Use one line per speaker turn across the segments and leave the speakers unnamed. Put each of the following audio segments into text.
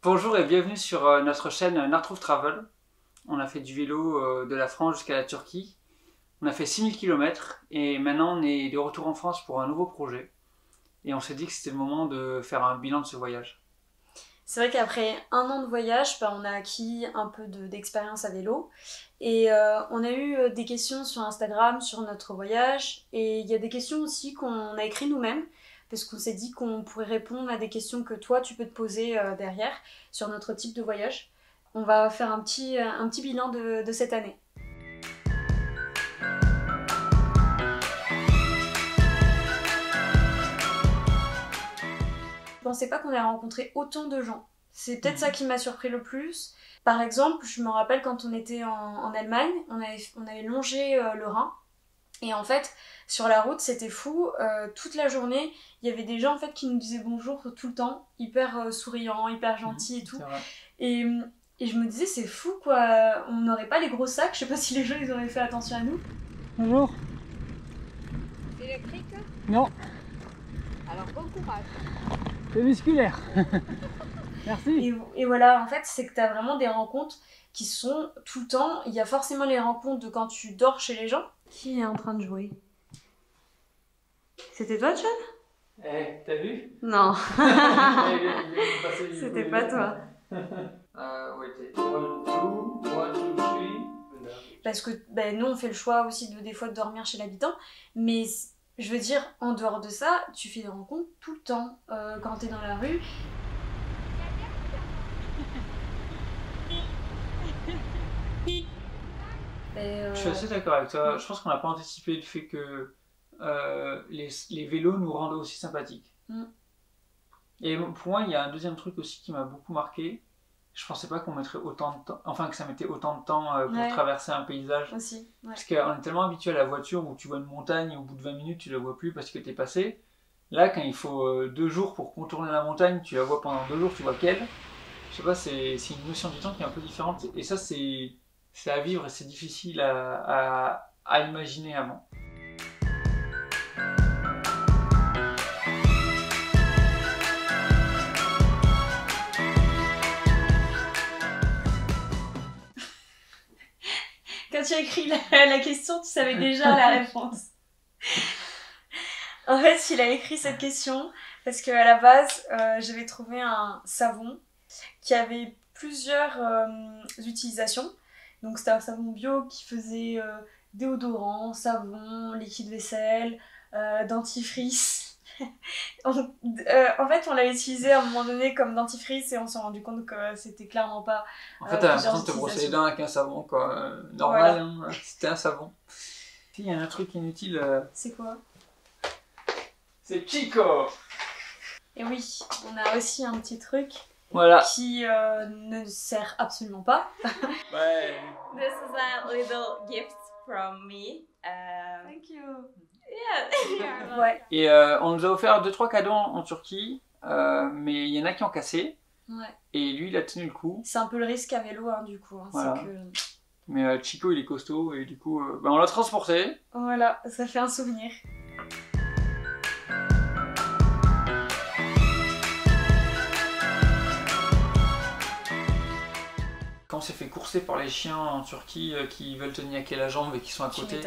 Bonjour et bienvenue sur notre chaîne Nartrouv Travel. On a fait du vélo de la France jusqu'à la Turquie. On a fait 6000 km et maintenant on est de retour en France pour un nouveau projet. Et on s'est dit que c'était le moment de faire un bilan de ce voyage.
C'est vrai qu'après un an de voyage, on a acquis un peu d'expérience à vélo. Et on a eu des questions sur Instagram, sur notre voyage. Et il y a des questions aussi qu'on a écrites nous-mêmes, parce qu'on s'est dit qu'on pourrait répondre à des questions que toi, tu peux te poser derrière, sur notre type de voyage. On va faire un petit bilan de cette année. Je pensais pas qu'on allait rencontrer autant de gens. C'est peut-être ça qui m'a surpris le plus. Par exemple, je me rappelle quand on était en Allemagne, on avait longé le Rhin. Et en fait, sur la route, c'était fou. Toute la journée, il y avait des gens en fait, qui nous disaient bonjour tout le temps, hyper souriants, hyper gentils et tout. Et je me disais, c'est fou quoi. On n'aurait pas les gros sacs. Je sais pas si les gens ils auraient fait attention à nous.
Bonjour.
C'est électrique?
Non.
Alors bon courage.
C'est musculaire. Merci.
Et voilà, en fait, c'est que tu as vraiment des rencontres qui sont tout le temps. Il y a forcément les rencontres de quand tu dors chez les gens. Qui est en train de jouer? C'était toi, John?
Eh, t'as vu?
Non. C'était pas toi. Parce que nous, on fait le choix aussi des fois de dormir chez l'habitant. Mais je veux dire, en dehors de ça, tu fais des rencontres tout le temps. Quand t'es dans la rue.
Je suis assez d'accord avec toi. Je pense qu'on n'a pas anticipé le fait que les vélos nous rendent aussi sympathiques. Et pour moi, il y a un deuxième truc aussi qui m'a beaucoup marqué. Je pensais pas qu'on mettrait autant de temps, enfin que ça mettait autant de temps pour traverser un paysage.
Aussi,
Parce qu'on est tellement habitué à la voiture où tu vois une montagne et au bout de 20 minutes tu la vois plus parce que t'es passé. Là, quand il faut 2 jours pour contourner la montagne, tu la vois pendant 2 jours, tu vois qu'elle. Je sais pas, c'est une notion du temps qui est un peu différente. Et ça, c'est à vivre et c'est difficile à imaginer avant.
Quand tu as écrit la question, tu savais déjà la réponse. En fait, il a écrit cette question parce qu'à la base, j'avais trouvé un savon qui avait plusieurs utilisations. Donc c'était un savon bio qui faisait déodorant, savon, liquide vaisselle, dentifrice. En fait, on l'a utilisé à un moment donné comme dentifrice et on s'est rendu compte que c'était clairement pas.
En fait, t'as l'impression de te brosser les dents avec un savon, quoi. Normal, voilà. Hein, c'était un savon. Il y a un truc inutile.
C'est quoi?
C'est Chico!
Et oui, on a aussi un petit truc.
Voilà.
Qui ne sert absolument pas.
Ouais.
This is a little gift from me.
Thank you.
Yeah.
Ouais.
Et on nous a offert 2-3 cadeaux en Turquie, mais il y en a qui ont cassé.
Ouais.
Et lui, il a tenu le coup.
C'est un peu le risque à vélo, hein, du coup. Hein,
voilà.
que...
Mais Chico, il est costaud et du coup, on l'a transporté.
Voilà, ça fait un souvenir.
Quand on s'est fait courser par les chiens en Turquie qui veulent te niaquer la jambe et qui sont à côté,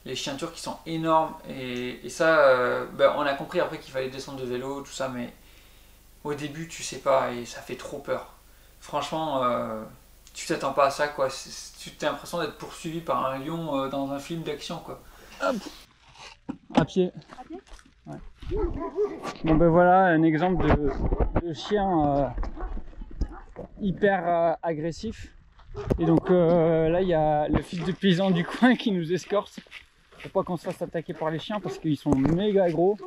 les chiens turcs qui sont énormes et ça, on a compris après qu'il fallait descendre de vélo, tout ça, mais au début tu sais pas et ça fait trop peur. Franchement, tu t'attends pas à ça, quoi. Tu as l'impression d'être poursuivi par un lion dans un film d'action, quoi.
Hop. À pied.
À pied?
Ouais. Bon ben voilà un exemple de chien hyper agressif. Et donc là il y a le fils de paysan du coin qui nous escorte pour pas qu'on se fasse attaquer par les chiens parce qu'ils sont méga gros.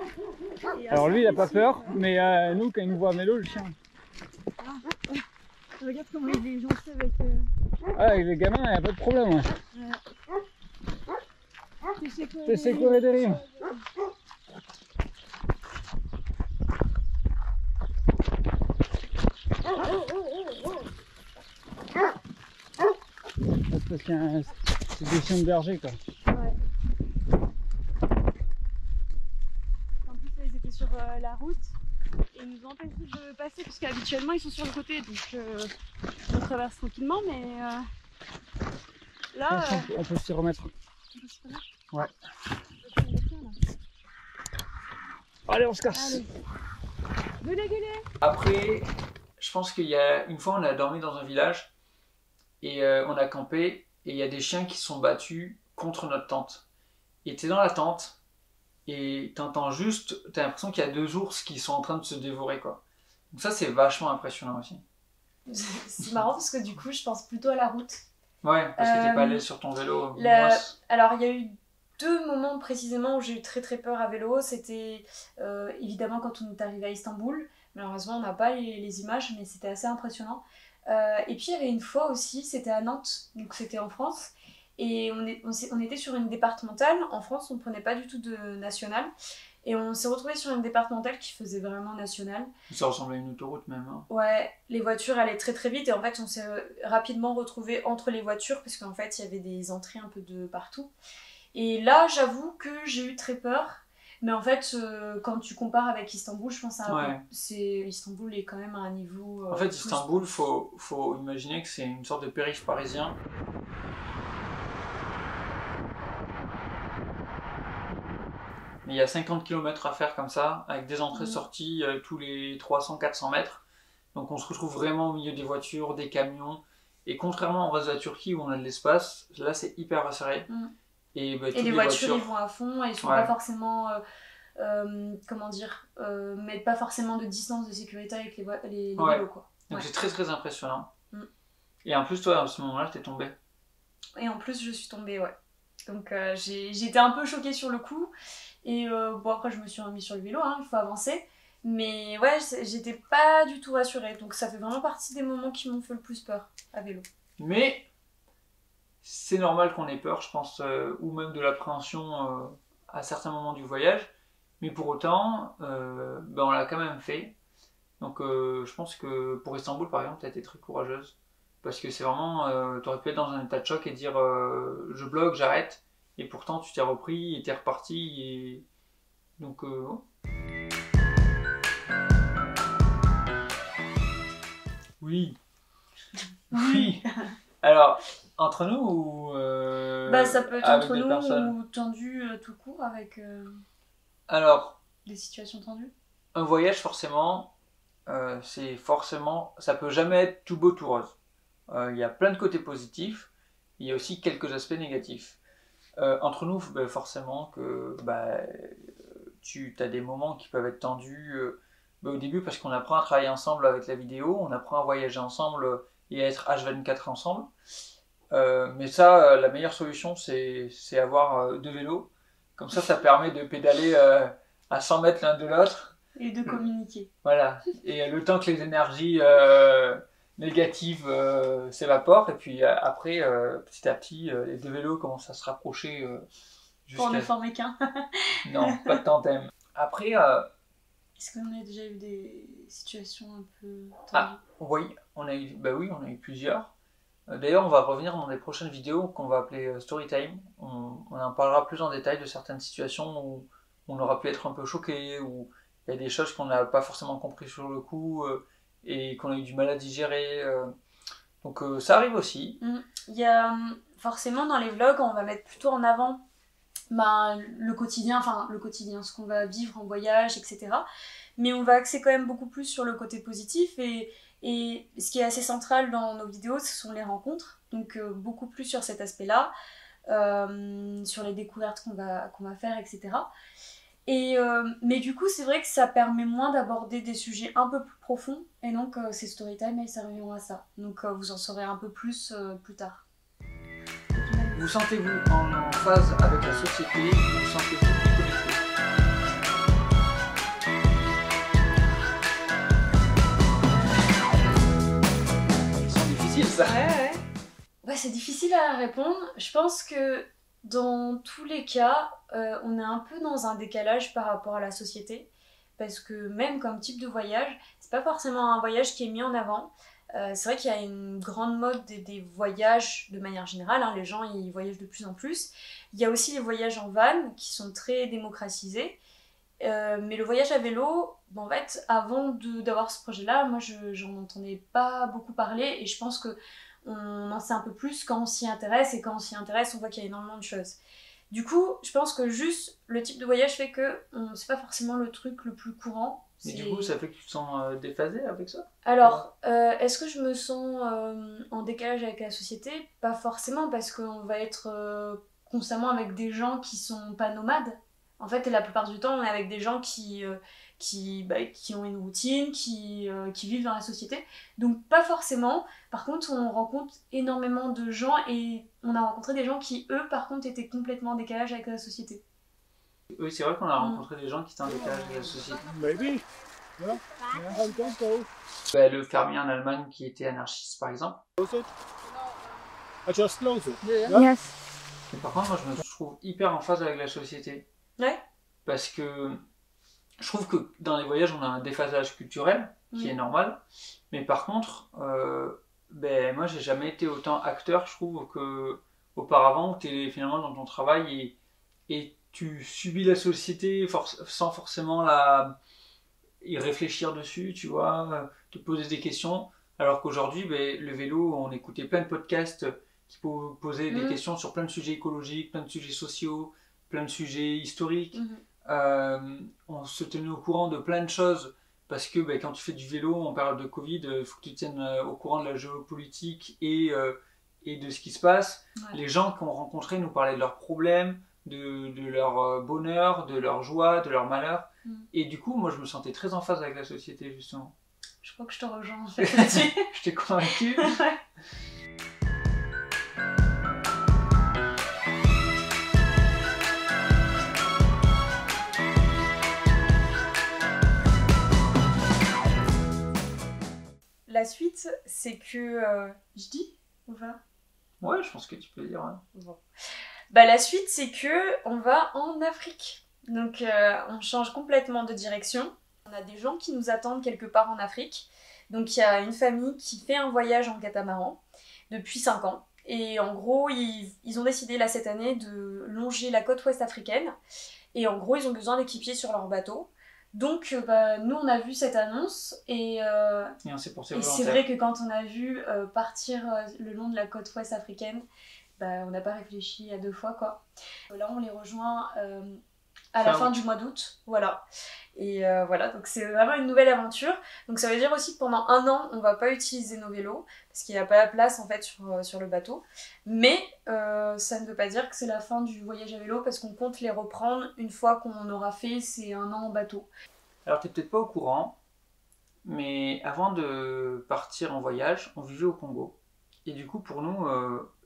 Alors lui il a pas peur, mais nous quand il nous voit à vélo, le chien.
Regarde comment il est gentil avec.
Ah, avec les gamins, il n'y a pas de problème. Ouais. Tu sais courir des rimes. Parce que c'est des chiens de berger, quoi.
Ouais. En plus, là, ils étaient sur la route. et nous ont empêché de passer parce qu'habituellement ils sont sur le côté, donc on traverse tranquillement, mais là
On peut s'y remettre. Ouais. Allez, on se casse.
Allez. Venez.
Après, je pense qu'il y a une fois on a dormi dans un village et on a campé et il y a des chiens qui se sont battus contre notre tente. Et t'es dans la tente et t'entends juste, t'as l'impression qu'il y a 2 ours qui sont en train de se dévorer quoi. Donc ça c'est vachement impressionnant aussi.
C'est marrant parce que du coup je pense plutôt à la route.
Ouais, parce que t'es pas allé sur ton vélo.
Alors il y a eu 2 moments précisément où j'ai eu très peur à vélo. C'était évidemment quand on est arrivé à Istanbul. Malheureusement on n'a pas les images, mais c'était assez impressionnant. Et puis il y avait une fois aussi, c'était à Nantes, donc c'était en France. Et on était sur une départementale. En France, on ne prenait pas du tout de nationale. Et on s'est retrouvé sur une départementale qui faisait vraiment nationale.
Ça ressemblait à une autoroute même. Hein.
Ouais, les voitures allaient très vite. Et en fait, on s'est rapidement retrouvé entre les voitures parce qu'en fait, il y avait des entrées un peu de partout. Et là, j'avoue que j'ai eu très peur. Mais en fait, quand tu compares avec Istanbul, je pense Istanbul est quand même à un niveau...
en fait, Istanbul, faut imaginer que c'est une sorte de périph' parisien. Mais il y a 50 km à faire comme ça, avec des entrées-sorties tous les 300-400 mètres. Donc on se retrouve vraiment au milieu des voitures, des camions. Et contrairement au reste de la Turquie où on a de l'espace, là c'est hyper resserré. Et les
voitures ils vont à fond et ils sont pas forcément... mettent pas forcément de distance de sécurité avec les vélos quoi.
Donc c'est très impressionnant. Et en plus toi à ce moment-là t'es tombée.
Et en plus je suis tombée, ouais. Donc j'étais un peu choquée sur le coup. Et bon après je me suis remise sur le vélo, hein, il faut avancer. Mais ouais, j'étais pas du tout rassurée. Donc ça fait vraiment partie des moments qui m'ont fait le plus peur à vélo.
Mais c'est normal qu'on ait peur, je pense, ou même de l'appréhension à certains moments du voyage. Mais pour autant, on l'a quand même fait. Donc je pense que pour Istanbul par exemple, tu as été très courageuse. Parce que c'est vraiment, tu aurais pu être dans un état de choc et dire je bloque, j'arrête. Et pourtant tu t'es repris et t'es reparti. Et... Donc oui. Oui. Alors, entre nous ou
ça peut être entre nous ou tendu tout court avec
Alors,
des situations tendues.
Un voyage forcément, ça peut jamais être tout beau tout rose. Il y a plein de côtés positifs, il y a aussi quelques aspects négatifs. Entre nous, forcément que tu as des moments qui peuvent être tendus au début parce qu'on apprend à travailler ensemble avec la vidéo, on apprend à voyager ensemble et à être H24 ensemble. Mais ça, la meilleure solution, c'est avoir 2 vélos. Comme ça permet de pédaler à 100 mètres l'un de l'autre.
Et de communiquer.
Voilà. Et le temps que les énergies négatives s'évaporent, et puis après, petit à petit, les 2 vélos commencent à se rapprocher.
Pour ne former qu'un.
Non, pas de tandem. Après...
Est-ce qu'on a déjà eu des situations un peu tendues?
Oui, on a eu plusieurs. D'ailleurs, on va revenir dans les prochaines vidéos qu'on va appeler Storytime. On en parlera plus en détail de certaines situations où on aura pu être un peu choqué, où il y a des choses qu'on n'a pas forcément compris sur le coup et qu'on a eu du mal à digérer. Donc ça arrive aussi.
Il y a forcément dans les vlogs, on va mettre plutôt en avant le quotidien, ce qu'on va vivre en voyage, etc. Mais on va axer quand même beaucoup plus sur le côté positif et ce qui est assez central dans nos vidéos, ce sont les rencontres. Donc beaucoup plus sur cet aspect-là, sur les découvertes qu'on va faire, etc. Mais du coup, c'est vrai que ça permet moins d'aborder des sujets un peu plus profonds. Et donc, ces storytime, elles serviront à ça. Donc, vous en saurez un peu plus plus tard.
Vous sentez-vous en phase avec la société? Vous sentez-vous connecté? C'est difficile ça.
Ouais, c'est difficile à répondre. Je pense que dans tous les cas, on est un peu dans un décalage par rapport à la société. Parce que même comme type de voyage, c'est pas forcément un voyage qui est mis en avant. C'est vrai qu'il y a une grande mode des voyages de manière générale, hein, les gens ils voyagent de plus en plus. Il y a aussi les voyages en van qui sont très démocratisés. Mais le voyage à vélo, en fait, avant d'avoir ce projet-là, moi, j'en entendais pas beaucoup parler et je pense que on en sait un peu plus quand on s'y intéresse et quand on s'y intéresse, on voit qu'il y a énormément de choses. Du coup, je pense que juste le type de voyage fait que c'est pas forcément le truc le plus courant.
Mais du coup, ça fait que tu te sens déphasée avec ça?
Alors, est-ce que je me sens en décalage avec la société? Pas forcément, parce qu'on va être constamment avec des gens qui sont pas nomades. En fait, la plupart du temps, on est avec des gens qui ont une routine, qui vivent dans la société. Donc, pas forcément. Par contre, on rencontre énormément de gens et on a rencontré des gens qui, eux, par contre, étaient complètement en décalage avec la société.
Oui, c'est vrai qu'on a rencontré des gens qui étaient en décalage avec la société. Le fermier en Allemagne qui était anarchiste, par exemple.
Yes.
Et par contre, moi, je me trouve hyper en phase avec la société.
Ouais.
Parce que je trouve que dans les voyages, on a un déphasage culturel qui est normal. Mais par contre, moi, j'ai jamais été autant acteur, je trouve, qu'auparavant, où tu es finalement dans ton travail et tu subis la société sans forcément y réfléchir dessus, tu vois, te poser des questions. Alors qu'aujourd'hui, le vélo, on écoutait plein de podcasts qui posaient des questions sur plein de sujets écologiques, plein de sujets sociaux, plein de sujets historiques. On se tenait au courant de plein de choses parce que quand tu fais du vélo en période de Covid, il faut que tu te tiennes au courant de la géopolitique et de ce qui se passe. Ouais. Les gens qu'on rencontrait nous parlaient de leurs problèmes, de leur bonheur, de leur joie, de leur malheur. Et du coup, moi, je me sentais très en phase avec la société, justement.
Je crois que je te rejoins en fait là-dessus.
Je t'ai convaincu.
Ouais. La suite, c'est que... je dis ou pas?
Ouais, je pense que tu peux dire. Hein.
Bon. La suite, c'est que on va en Afrique. Donc, on change complètement de direction. On a des gens qui nous attendent quelque part en Afrique. Donc, il y a une famille qui fait un voyage en catamaran depuis 5 ans. Et en gros, ils ont décidé là cette année de longer la côte ouest africaine. Et en gros, ils ont besoin d'équipiers sur leur bateau. Donc, nous, on a vu cette annonce et
on s'est poursuivi
et c'est vrai que quand on a vu partir le long de la côte ouest africaine, on n'a pas réfléchi à 2 fois, quoi. Là, on les rejoint à la fin du mois d'août, voilà. Et voilà, donc c'est vraiment une nouvelle aventure. Donc ça veut dire aussi que pendant 1 an, on va pas utiliser nos vélos, parce qu'il n'y a pas la place en fait sur le bateau. Mais ça ne veut pas dire que c'est la fin du voyage à vélo, parce qu'on compte les reprendre une fois qu'on aura fait ces 1 an en bateau.
Alors t'es peut-être pas au courant, mais avant de partir en voyage, on vivait au Congo. Et du coup, pour nous,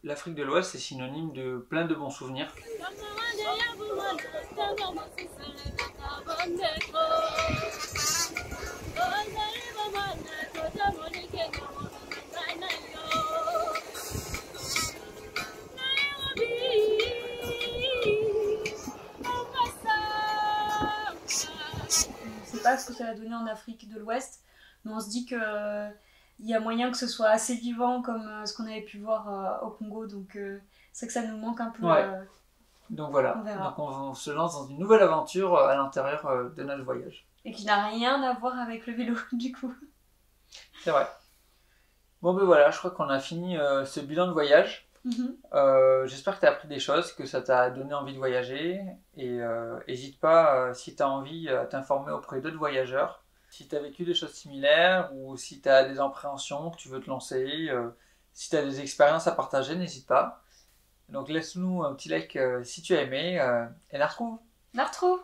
l'Afrique de l'Ouest, c'est synonyme de plein de bons souvenirs.
Je sais pas ce que ça va donner en Afrique de l'Ouest, mais on se dit que il y a moyen que ce soit assez vivant comme ce qu'on avait pu voir au Congo, donc c'est que ça nous manque un peu.
Ouais. Donc voilà, on se lance dans une nouvelle aventure à l'intérieur de notre voyage.
Et qui n'a rien à voir avec le vélo, du coup.
C'est vrai. Bon voilà, je crois qu'on a fini ce bilan de voyage. J'espère que tu as appris des choses, que ça t'a donné envie de voyager. Et n'hésite pas, si tu as envie, à t'informer auprès d'autres voyageurs. Si tu as vécu des choses similaires ou si tu as des appréhensions, que tu veux te lancer, si tu as des expériences à partager, n'hésite pas. Donc laisse-nous un petit like si tu as aimé et la retrouve.
La retrouve.